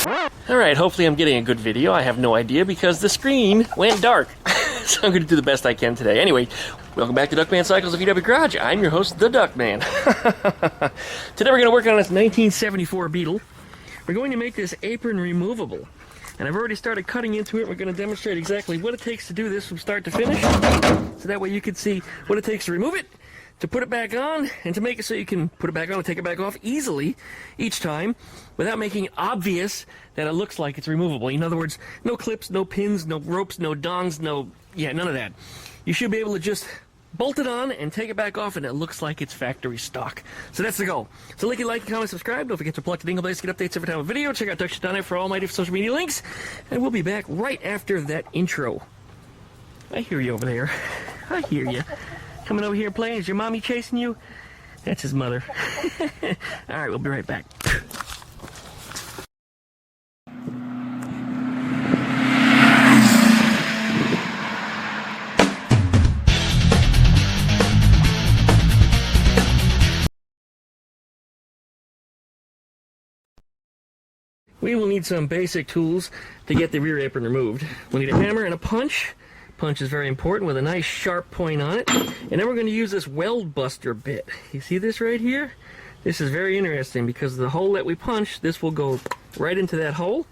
Alright, hopefully I'm getting a good video. I have no idea because the screen went dark. So I'm going to do the best I can today. Anyway, welcome back to DuckmanCycles of VW Garage. I'm your host, the Duckman. Today we're going to work on this 1974 Beetle. We're going to make this apron removable. And I've already started cutting into it. We're going to demonstrate exactly what it takes to do this from start to finish. So that way you can see what it takes to remove it, to put it back on, and to make it so you can put it back on and take it back off easily each time without making it obvious that it looks like it's removable. In other words, no clips, no pins, no ropes, no dongs, none of that. You should be able to just bolt it on and take it back off and it looks like it's factory stock. So that's the goal. So like, comment, subscribe. Don't forget to plug the dingle bells to get updates every time a video. Check out DuckmanCycles for all my different social media links. And we'll be back right after that intro. I hear you over there. I hear you. Coming over here playing. Is your mommy chasing you? That's his mother. Alright, we'll be right back. We will need some basic tools to get the rear apron removed. We'll need a hammer and a punch. Punch is very important with a nice sharp point on it. And then we're going to use this weld buster bit. You see this right here? This is very interesting because the hole that we punch, this will go right into that hole.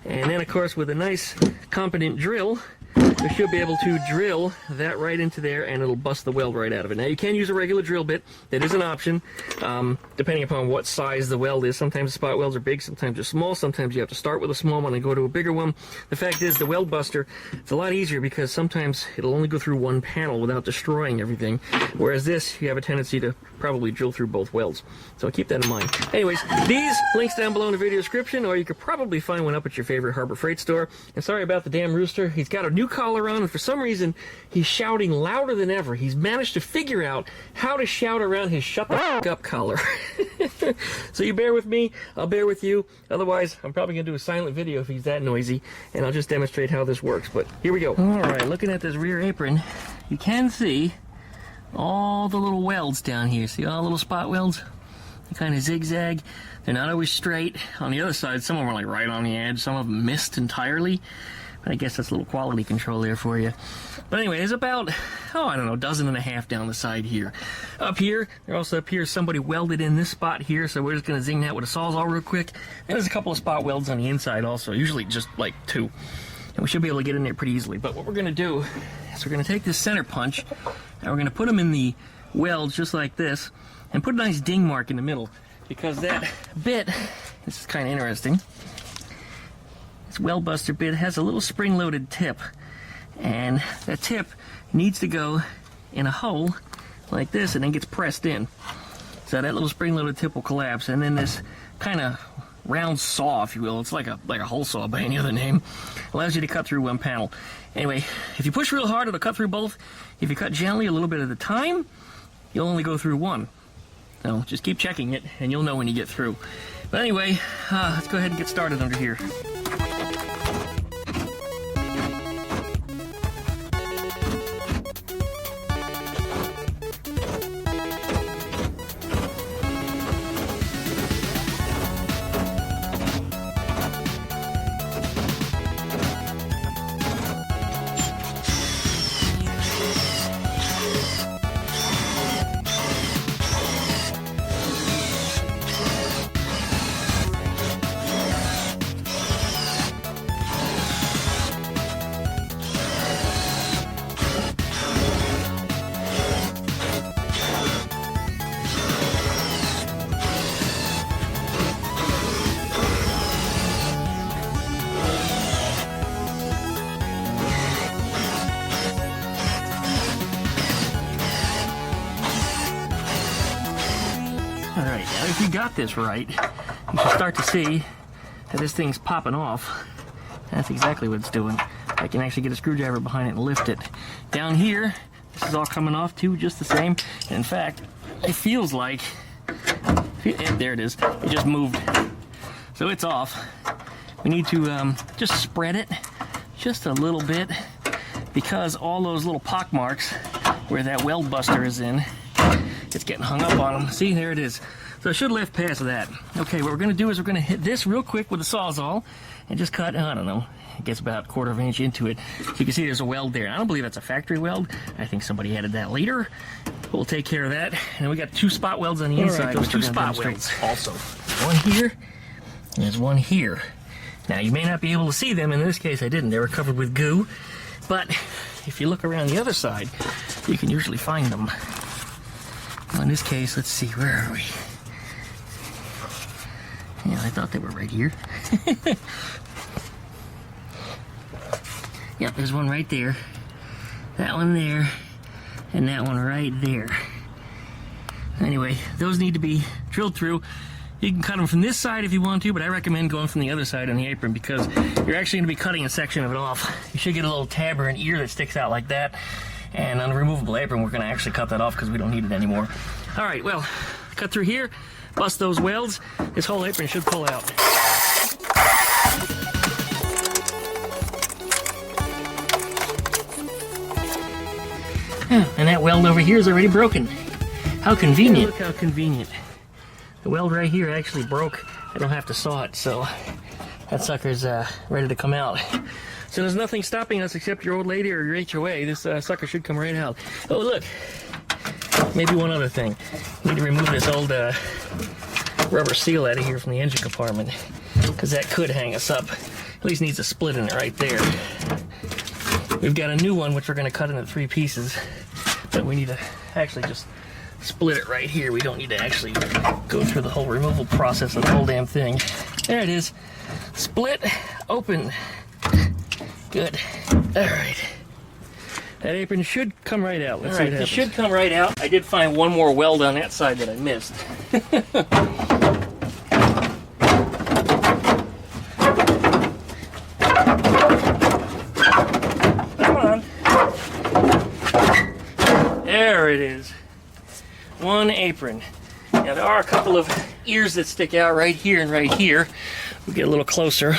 And then of course with a nice competent drill, we should be able to drill that right into there and it'll bust the weld right out of it. Now you can use a regular drill bit. That is an option, depending upon what size the weld is. Sometimes the spot welds are big, sometimes they're small, sometimes you have to start with a small one and go to a bigger one. The fact is the weld buster, it's a lot easier because sometimes it'll only go through one panel without destroying everything. Whereas this, you have a tendency to probably drill through both welds. So keep that in mind. Anyways, these links down below in the video description, or you could probably find one up at your favorite Harbor Freight store. And sorry about the damn rooster. He's got a new collar on, and for some reason, he's shouting louder than ever. He's managed to figure out how to shout around his shut the f*** up collar. So you bear with me, I'll bear with you. Otherwise, I'm probably going to do a silent video if he's that noisy, and I'll just demonstrate how this works. But here we go. Alright, looking at this rear apron, you can see all the little welds down here. See all the little spot welds? They kind of zigzag. They're not always straight. On the other side, some of them are like right on the edge. Some of them missed entirely. But I guess that's a little quality control there for you. But anyway, there's about, I don't know, a dozen and a half down the side here. Up here, there also appears somebody welded in this spot here, so we're just going to zing that with a Sawzall real quick. And there's a couple of spot welds on the inside also, usually just like 2. And we should be able to get in there pretty easily. But what we're going to do is we're going to take this center punch, and we're going to put them in the welds just like this, and put a nice ding mark in the middle. Because that bit, this is kind of interesting, this weld buster bit has a little spring-loaded tip, and that tip needs to go in a hole like this and then gets pressed in. So that little spring-loaded tip will collapse, and then this kind of round saw, if you will, it's like a hole saw by any other name, allows you to cut through one panel. Anyway, if you push real hard, it'll cut through both. If you cut gently a little bit at a time, you'll only go through one. So just keep checking it, and you'll know when you get through. But anyway, let's go ahead and get started under here. Alright, now if you got this right, you should start to see that this thing's popping off. That's exactly what it's doing. I can actually get a screwdriver behind it and lift it. Down here, this is all coming off too, just the same. And in fact, it feels like, there it is, it just moved. So it's off. We need to just spread it just a little bit, because all those little pock marks where that weld buster is in, it's getting hung up on them. See, there it is. So it should lift past that. Okay, what we're going to do is we're going to hit this real quick with a Sawzall and just cut, I don't know, it gets about 1/4 of an inch into it. So you can see there's a weld there. I don't believe that's a factory weld. I think somebody added that later. We'll take care of that. And we got 2 spot welds on the inside. Those 2 spot welds also. One here, and there's one here. Now you may not be able to see them. In this case I didn't. They were covered with goo. But if you look around the other side, you can usually find them. Well, in this case, let's see, where are we? Yeah, I thought they were right here. Yep, there's one right there. That one there. And that one right there. Anyway, those need to be drilled through. You can cut them from this side if you want to, but I recommend going from the other side on the apron because you're actually going to be cutting a section of it off. You should get a little tab or an ear that sticks out like that. And on a removable apron, we're going to actually cut that off because we don't need it anymore. All right, well, cut through here, bust those welds. This whole apron should pull out. And that weld over here is already broken. How convenient. Look how convenient. The weld right here actually broke. I don't have to saw it, so that sucker's ready to come out. So there's nothing stopping us except your old lady or your HOA. This sucker should come right out. Oh, look. Maybe one other thing. We need to remove this old rubber seal out of here from the engine compartment because that could hang us up. At least needs a split in it right there. We've got a new one which we're going to cut into 3 pieces, but we need to actually just split it right here. We don't need to actually go through the whole removal process of the whole damn thing. There it is. Split, open. Good. All right. That apron should come right out. Let's see what happens. It should come right out. I did find one more weld on that side that I missed. Come on. There it is. One apron. Now there are a couple of ears that stick out right here and right here. We'll get a little closer.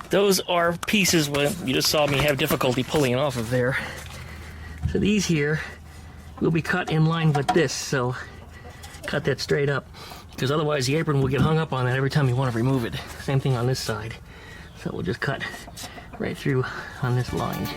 Those are pieces where you just saw me have difficulty pulling it off of there. So these here will be cut in line with this, so cut that straight up, because otherwise the apron will get hung up on that every time you want to remove it. Same thing on this side. So we'll just cut right through on this line.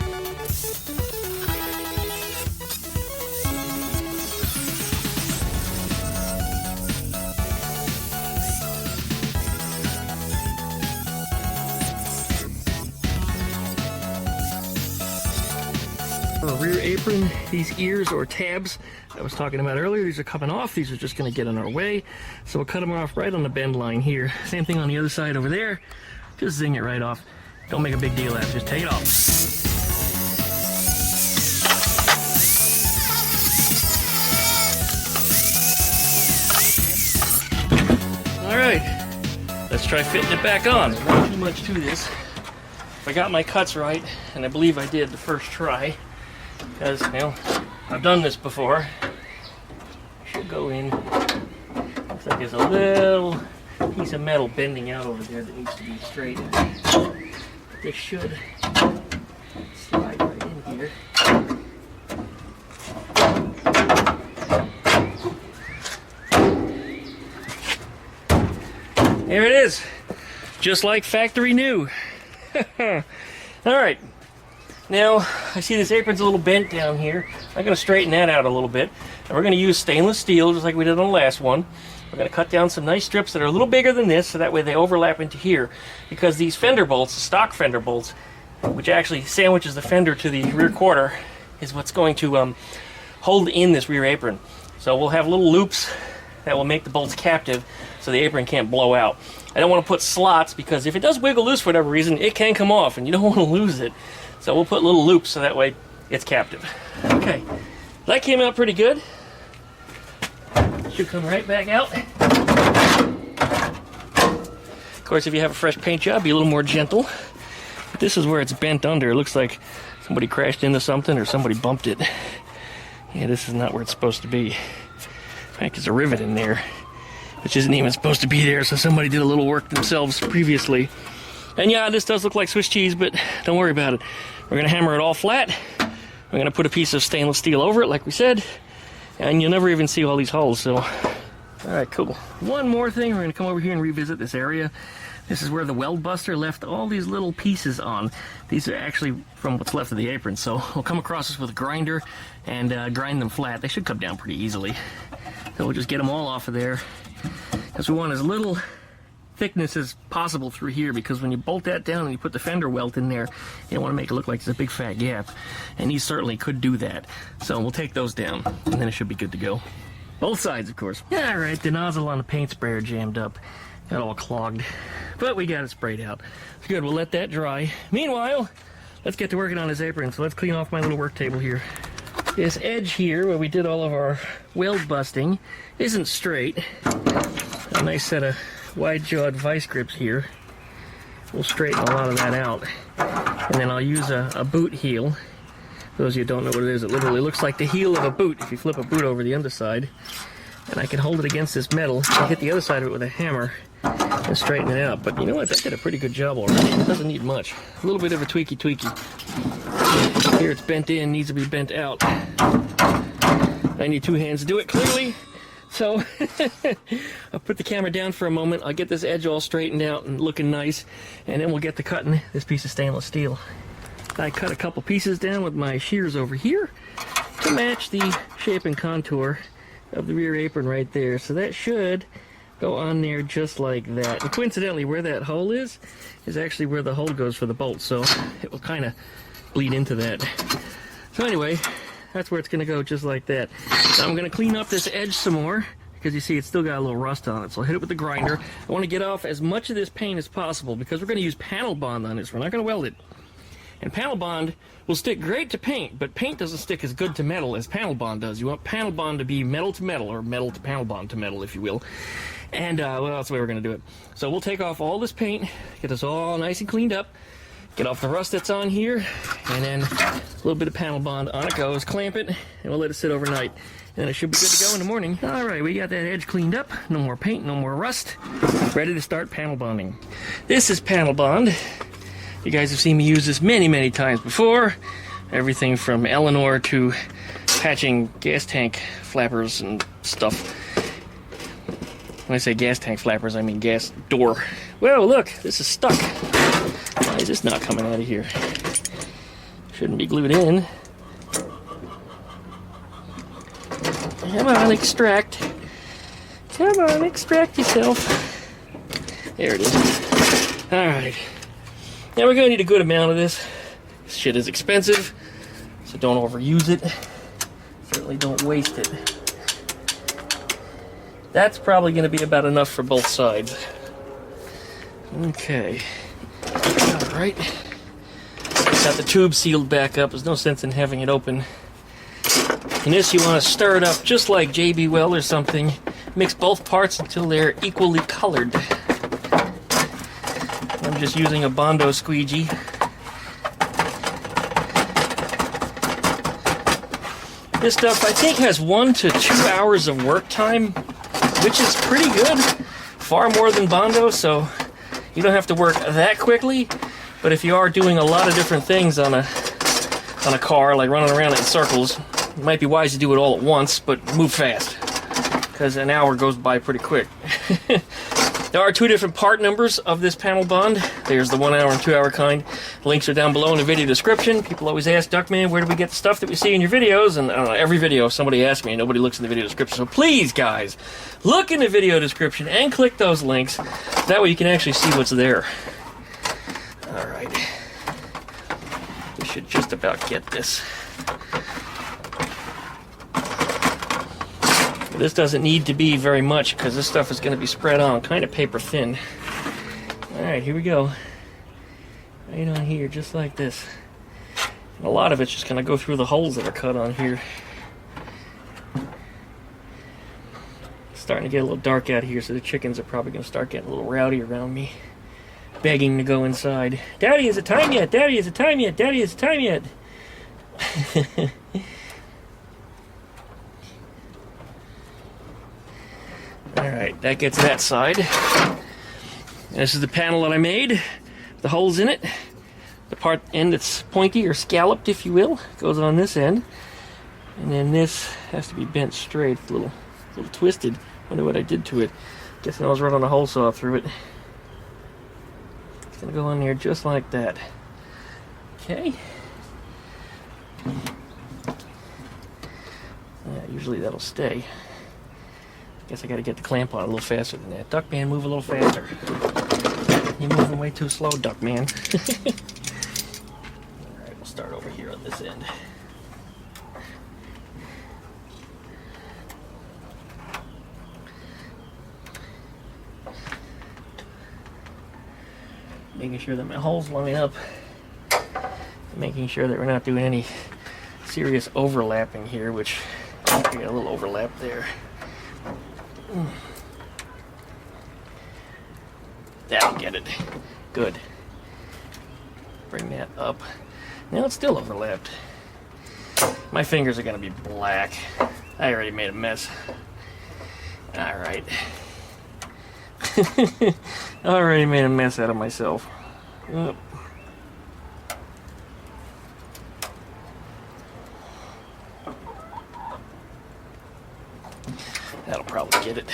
Rear apron, these ears or tabs I was talking about earlier, these are coming off. These are just going to get in our way, so we'll cut them off right on the bend line here. Same thing on the other side over there. Just zing it right off. Don't make a big deal out of it, just take it off. All right, let's try fitting it back on. Not too much to this. If I got my cuts right, and I believe I did the first try, because, you know, I've done this before. Should go in. Looks like there's a little piece of metal bending out over there that needs to be straightened. This should slide right in here. There it is. Just like factory new. All right. Now, I see this apron's a little bent down here. I'm going to straighten that out a little bit. And we're going to use stainless steel, just like we did on the last one. We're going to cut down some nice strips that are a little bigger than this, so that way they overlap into here. Because these fender bolts, the stock fender bolts, which actually sandwiches the fender to the rear quarter, is what's going to hold in this rear apron. So we'll have little loops that will make the bolts captive, so the apron can't blow out. I don't want to put slots, because if it does wiggle loose for whatever reason, it can come off, and you don't want to lose it. So we'll put little loops so that way it's captive. Okay, that came out pretty good. Should come right back out. Of course, if you have a fresh paint job, be a little more gentle. But this is where it's bent under. It looks like somebody crashed into something or somebody bumped it. Yeah, this is not where it's supposed to be. In fact, there's a rivet in there, which isn't even supposed to be there, so somebody did a little work themselves previously. And yeah, this does look like Swiss cheese, but don't worry about it. We're going to hammer it all flat. We're going to put a piece of stainless steel over it, like we said. And you'll never even see all these holes, so Alright, cool. One more thing, we're going to come over here and revisit this area. This is where the weld buster left all these little pieces on. These are actually from what's left of the apron, so we'll come across this with a grinder and grind them flat. They should come down pretty easily. So we'll just get them all off of there, because we want as little thickness as possible through here, because when you bolt that down and you put the fender welt in there, you don't want to make it look like there's a big fat gap, and these certainly could do that. So we'll take those down, and then it should be good to go. Both sides, of course. Alright, the nozzle on the paint sprayer jammed up. Got all clogged. But we got it sprayed out. It's good, we'll let that dry. Meanwhile, let's get to working on this apron. So let's clean off my little work table here. This edge here, where we did all of our weld busting, isn't straight. A nice set of wide-jawed vice grips here. We'll straighten a lot of that out. And then I'll use a boot heel. For those of you who don't know what it is, it literally looks like the heel of a boot if you flip a boot over the underside. And I can hold it against this metal and hit the other side of it with a hammer and straighten it out. But you know what? That did a pretty good job already. It doesn't need much. A little bit of a tweaky. Here it's bent in, needs to be bent out. I need two hands to do it clearly. So I'll put the camera down for a moment. I'll get this edge all straightened out and looking nice. And then we'll get to cutting this piece of stainless steel. I cut a couple pieces down with my shears over here to match the shape and contour of the rear apron right there. So that should go on there just like that. And coincidentally, where that hole is actually where the hole goes for the bolt. So it will kind of bleed into that. So anyway, that's where it's going to go, just like that. Now I'm going to clean up this edge some more, because you see it's still got a little rust on it. So I'll hit it with the grinder. I want to get off as much of this paint as possible, because we're going to use panel bond on this. We're not going to weld it. And panel bond will stick great to paint, but paint doesn't stick as good to metal as panel bond does. You want panel bond to be metal to metal, or metal to panel bond to metal, if you will. And well, that's the way we're going to do it. So we'll take off all this paint, get this all nice and cleaned up, get off the rust that's on here, and then a little bit of panel bond on it goes, clamp it, and we'll let it sit overnight. And it should be good to go in the morning. Alright, we got that edge cleaned up, no more paint, no more rust, ready to start panel bonding. This is panel bond. You guys have seen me use this many times before. Everything from Eleanor to patching gas tank flappers and stuff. When I say gas tank flappers, I mean gas door. Whoa, look, this is stuck. Why is this not coming out of here? Shouldn't be glued in. Come on, extract. Come on, extract yourself. There it is. Alright. Now we're going to need a good amount of this. This shit is expensive, so don't overuse it. Certainly don't waste it. That's probably going to be about enough for both sides. Okay. Alright. Got the tube sealed back up. There's no sense in having it open. In this, you want to stir it up just like JB Weld or something. Mix both parts until they're equally colored. I'm just using a Bondo squeegee. This stuff, I think, has 1 to 2 hours of work time, which is pretty good. Far more than Bondo, so you don't have to work that quickly. But if you are doing a lot of different things on a car, like running around in circles, it might be wise to do it all at once, but move fast, because an hour goes by pretty quick. There are 2 different part numbers of this panel bond. There's the 1 hour and 2 hour kind. Links are down below in the video description. People always ask, Duckman, where do we get the stuff that we see in your videos? And I don't know, every video somebody asks me, and nobody looks in the video description. So please, guys, look in the video description and click those links. That way you can actually see what's there. Alright. We should just about get this. This doesn't need to be very much, because this stuff is going to be spread on kind of paper thin. Alright, here we go. Right on here, just like this. And a lot of it's just going to go through the holes that are cut on here. It's starting to get a little dark out here, so the chickens are probably going to start getting a little rowdy around me, begging to go inside. Daddy, is it time yet? Daddy, is it time yet? Daddy, is it time yet? Alright, that gets that side. This is the panel that I made. The holes in it. The part end that's pointy or scalloped, if you will, goes on this end. And then this has to be bent straight. It's a little twisted. Wonder what I did to it. Guessing I was running a hole saw through it. It's gonna go on there just like that. Okay. Yeah, usually that'll stay. Guess I gotta get the clamp on a little faster than that. Duckman, move a little faster. You're moving way too slow, Duckman. Alright, we'll start over here on this end. Making sure that my holes line up. Making sure that we're not doing any serious overlapping here, which I got a little overlap there. That'll get it. Good. Bring that up. Now it's still overlapped. My fingers are going to be black. I already made a mess. Alright. I already made a mess out of myself. Yep. That'll probably get it.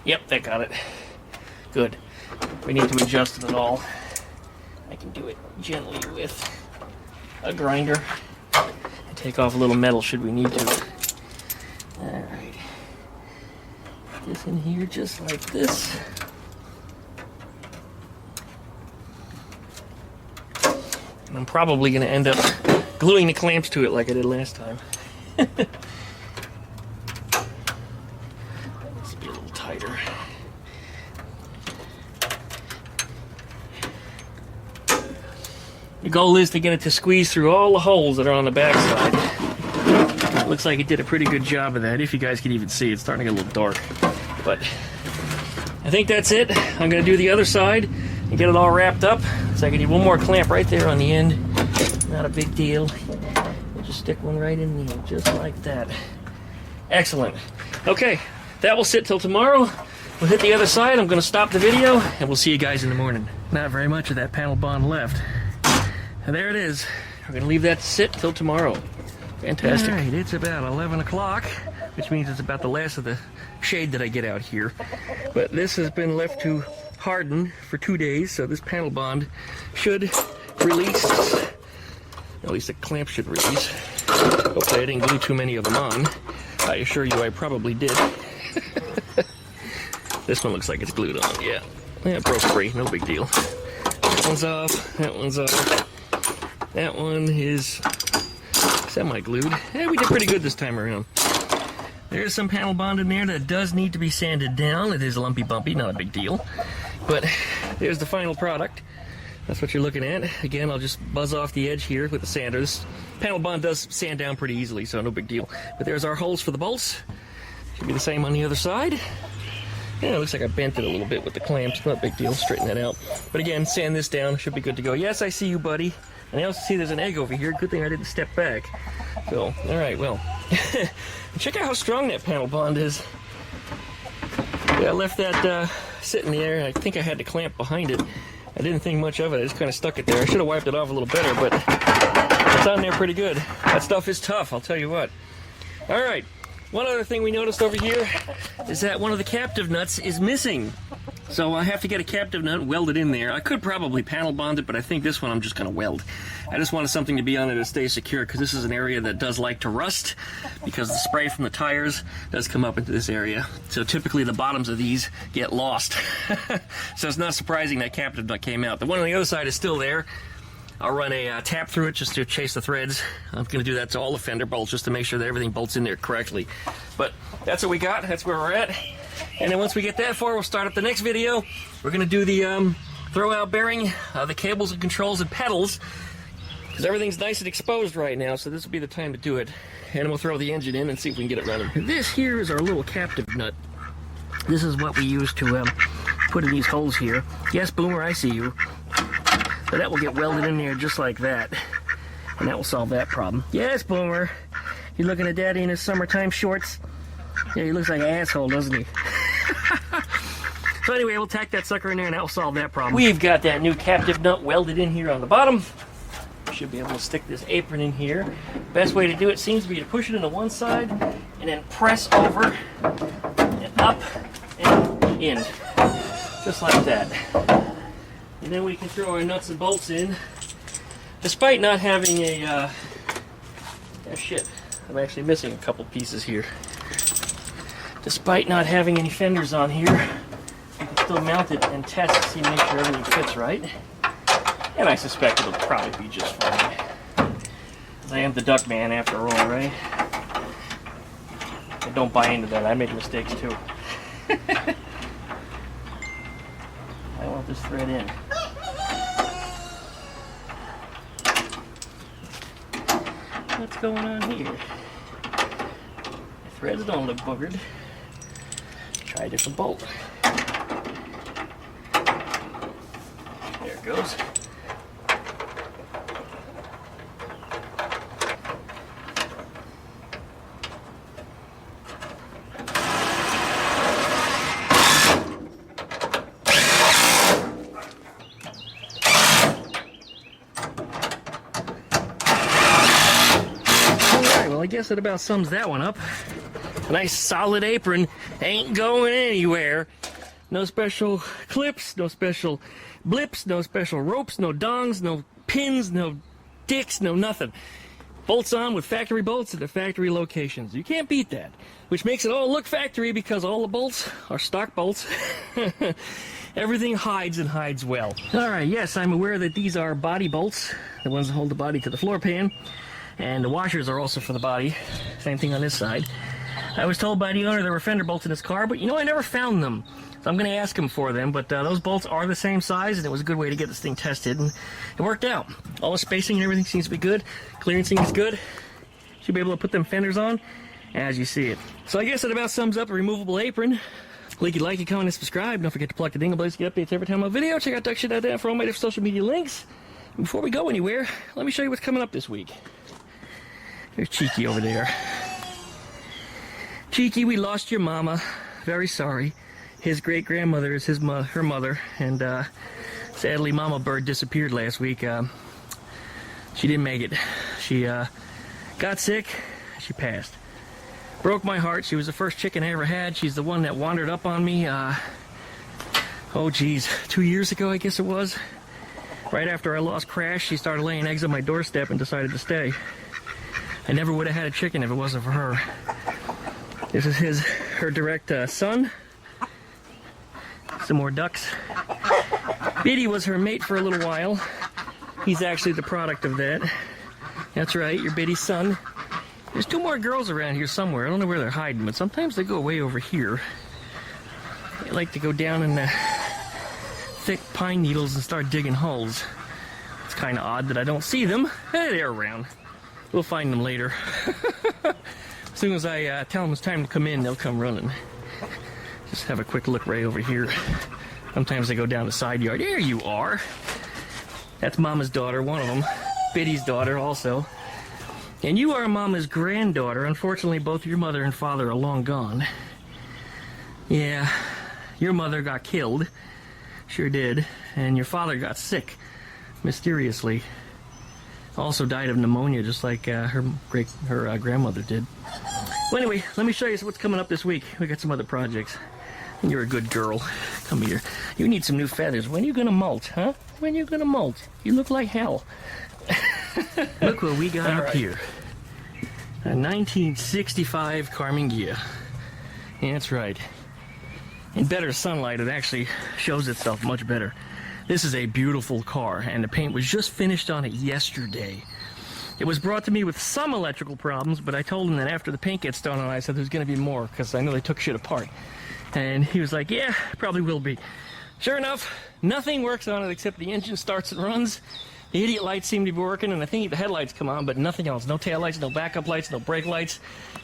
Yep, that got it. Good. We need to adjust it at all. I can do it gently with a grinder and take off a little metal should we need to. Alright. Put this in here just like this. And I'm probably going to end up gluing the clamps to it like I did last time. This will be a little tighter. The goal is to get it to squeeze through all the holes that are on the back side. It looks like it did a pretty good job of that, if you guys can even see. It's starting to get a little dark. But I think that's it. I'm going to do the other side and get it all wrapped up. So I can need one more clamp right there on the end. Not a big deal. We'll just stick one right in there, just like that. Excellent. Okay, that will sit till tomorrow. We'll hit the other side. I'm going to stop the video, and we'll see you guys in the morning. Not very much of that panel bond left. And there it is. We're going to leave that sit till tomorrow. Fantastic. All right, it's about 11 o'clock, which means it's about the last of the shade that I get out here. But this has been left to harden for 2 days, so this panel bond should release. At least the clamp should release. Hopefully I didn't glue too many of them on. I assure you I probably did. This one looks like it's glued on, yeah. Yeah, it broke free, no big deal. That one's off, that one's off. That one is semi-glued. Yeah, we did pretty good this time around. There's some panel bond in there that does need to be sanded down. It is lumpy bumpy, not a big deal. But there's the final product. That's what you're looking at. Again, I'll just buzz off the edge here with the sander. This panel bond does sand down pretty easily, so no big deal. But there's our holes for the bolts. Should be the same on the other side. Yeah, it looks like I bent it a little bit with the clamps. Not a big deal. Straighten that out. But again, sand this down. Should be good to go. Yes, I see you, buddy. And I also see there's an egg over here. Good thing I didn't step back. So, alright, well. Check out how strong that panel bond is. Yeah, I left that sitting there. I think I had the clamp behind it. I didn't think much of it. I just kind of stuck it there. I should have wiped it off a little better, but it's on there pretty good. That stuff is tough, I'll tell you what. Alright, one other thing we noticed over here is that one of the captive nuts is missing. So I have to get a captive nut and weld it in there. I could probably panel bond it, but I think this one I'm just going to weld. I just wanted something to be on it to stay secure, because this is an area that does like to rust, because the spray from the tires does come up into this area. So typically the bottoms of these get lost. So it's not surprising that captive nut came out. The one on the other side is still there. I'll run a tap through it just to chase the threads. I'm going to do that to all the fender bolts just to make sure that everything bolts in there correctly. But that's what we got. That's where we're at. And then once we get that far, we'll start up the next video. We're going to do the throw-out bearing, the cables and controls and pedals, because everything's nice and exposed right now, so this will be the time to do it. And we'll throw the engine in and see if we can get it running. This here is our little captive nut. This is what we use to put in these holes here. Yes, Boomer, I see you. So that will get welded in there just like that. And that will solve that problem. Yes, Boomer. You're looking at Daddy in his summertime shorts. Yeah, he looks like an asshole, doesn't he? So anyway, we'll tack that sucker in there and that will solve that problem. We've got that new captive nut welded in here on the bottom. Should be able to stick this apron in here. Best way to do it seems to be to push it into one side and then press over and up and in, just like that. And then we can throw our nuts and bolts in, despite not having a, shit, I'm actually missing a couple pieces here. Despite not having any fenders on here, you can still mount it and test to see, make sure everything fits right. And I suspect it'll probably be just fine. I am the duck man after all, right? I don't buy into that. I make mistakes too. I want this thread in. What's going on here? The threads don't look boogered. Try a different bolt. There it goes. I guess it about sums that one up. A nice solid apron, ain't going anywhere. No special clips, no special blips, no special ropes, no dongs, no pins, no dicks, no nothing. Bolts on with factory bolts at the factory locations. You can't beat that. Which makes it all look factory because all the bolts are stock bolts. Everything hides and hides well. Alright, yes, I'm aware that these are body bolts, the ones that hold the body to the floor pan. And the washers are also for the body. Same thing on this side. I was told by the owner there were fender bolts in his car, but you know, I never found them. So I'm going to ask him for them, but those bolts are the same size, and it was a good way to get this thing tested, and it worked out. All the spacing and everything seems to be good. Clearancing is good. Should be able to put them fenders on as you see it. So I guess that about sums up a removable apron. Like, comment, and subscribe. Don't forget to plug the dingle bells to get updates every time I video. Check out DuckShit.net for all my different social media links. And before we go anywhere, let me show you what's coming up this week. There's Cheeky over there. Cheeky, we lost your mama. Very sorry. His great-grandmother is her mother, and sadly, Mama Bird disappeared last week. She didn't make it. She got sick. She passed. Broke my heart. She was the first chicken I ever had. She's the one that wandered up on me. Oh, geez, 2 years ago, I guess it was. Right after I lost Crash, she started laying eggs on my doorstep and decided to stay. I never would have had a chicken if it wasn't for her. This is her direct son. Some more ducks. Biddy was her mate for a little while. He's actually the product of that. That's right, your Biddy's son. There's two more girls around here somewhere. I don't know where they're hiding, but sometimes they go way over here. They like to go down in the thick pine needles and start digging holes. It's kind of odd that I don't see them. They're around. We'll find them later. As soon as I tell them it's time to come in, they'll come running. Just have a quick look right over here. Sometimes they go down the side yard. There you are. That's Mama's daughter, one of them. Biddy's daughter also. And you are Mama's granddaughter. Unfortunately, both your mother and father are long gone. Yeah, your mother got killed. Sure did. And your father got sick. Mysteriously. Also died of pneumonia, just like her grandmother did. Well, anyway, let me show you what's coming up this week. We got some other projects. And you're a good girl. Come here. You need some new feathers. When are you gonna molt, huh? When are you gonna molt? You look like hell. Look what we got up here. A 1965 Ghia. Yeah, that's right. In better sunlight, it actually shows itself much better. This is a beautiful car, and the paint was just finished on it yesterday. It was brought to me with some electrical problems, but I told him that after the paint gets done on it, I said there's going to be more, because I know they took shit apart. And he was like, yeah, probably will be. Sure enough, nothing works on it except the engine starts and runs. The idiot lights seem to be working, and I think the headlights come on, but nothing else. No tail lights, no backup lights, no brake lights,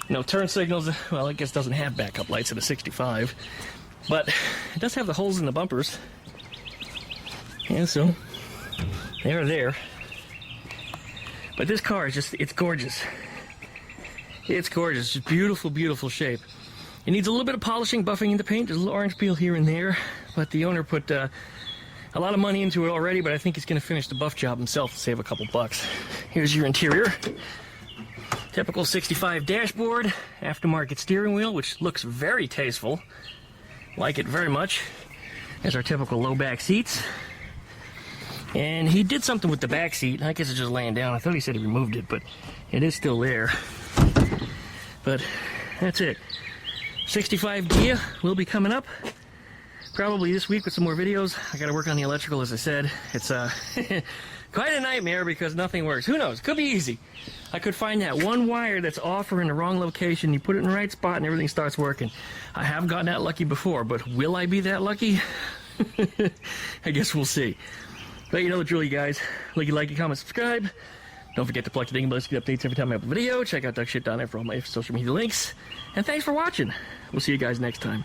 no turn signals. Well, I guess it doesn't have backup lights at a 65. But it does have the holes in the bumpers. Yeah, so they're there. But this car is just, it's gorgeous. It's gorgeous. Just beautiful, beautiful shape. It needs a little bit of polishing, buffing in the paint. There's a little orange peel here and there. But the owner put a lot of money into it already, but I think he's going to finish the buff job himself to save a couple bucks. Here's your interior. Typical 65 dashboard, aftermarket steering wheel, which looks very tasteful. Like it very much. There's our typical low back seats. And he did something with the back seat. I guess it's just laying down. I thought he said he removed it, but it is still there. But that's it. 65 Ghia will be coming up. Probably this week with some more videos. I gotta work on the electrical, as I said. It's quite a nightmare because nothing works. Who knows? Could be easy. I could find that one wire that's off or in the wrong location. You put it in the right spot and everything starts working. I have gotten that lucky before, but will I be that lucky? I guess we'll see. But you know the drill, you guys. Like, comment, subscribe. Don't forget to plug the ding bell to get updates every time I have a video. Check out Duck Shit down there for all my social media links. And thanks for watching. We'll see you guys next time.